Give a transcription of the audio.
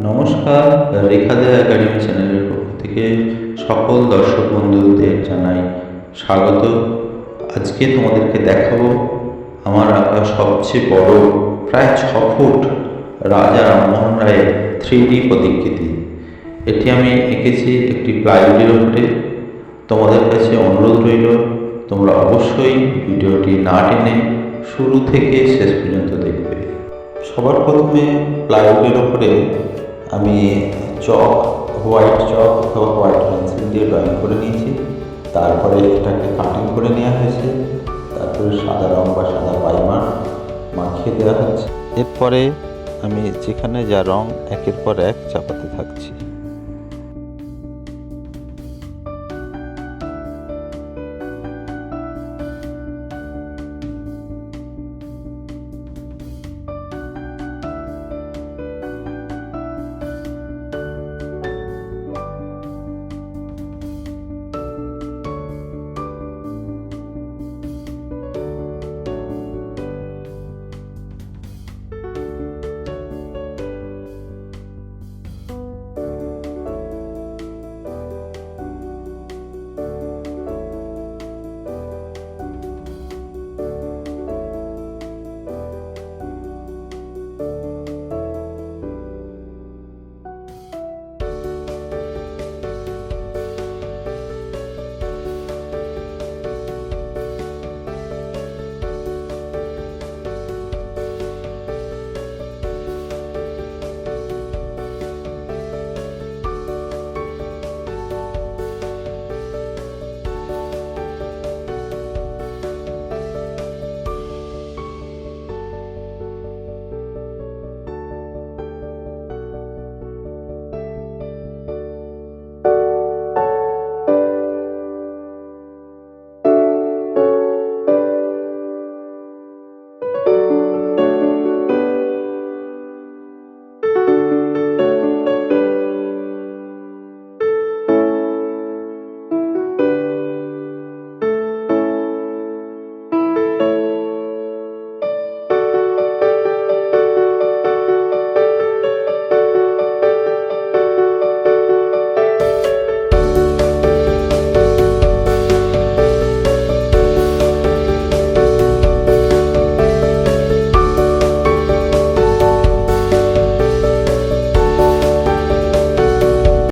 নমস্কার, রেখা দেয়া একাডেমি চ্যানেলের পক্ষ থেকে সকল দর্শক বন্ধুদের জানাই স্বাগত। আজকে তোমাদেরকে দেখাবো আমার আঁকা সবচেয়ে বড় প্রায় 6 ফুট রাজা রামমোহন রায়ের 3D প্রতিকৃতি। এটি আমি এঁকেছি একটি প্লাইউডের উপরে। তোমাদের কাছে অনুরোধ রইল, তোমরা অবশ্যই ভিডিওটি না টেনে শুরু থেকে শেষ পর্যন্ত দেখবে। সবার প্রথমে প্লাইউডের উপরে আমি হোয়াইট চক অথবা হোয়াইট পেন্সিল দিয়ে ড্রয়িং করে নিয়েছি। তারপরে এটাকে কাটিং করে নেওয়া হয়েছে। তারপরে সাদা রং বা সাদা পাইমার মাখিয়ে দেওয়া হচ্ছে। এরপরে আমি যেখানে যা রং একের পর এক চাপাতে থাকছি।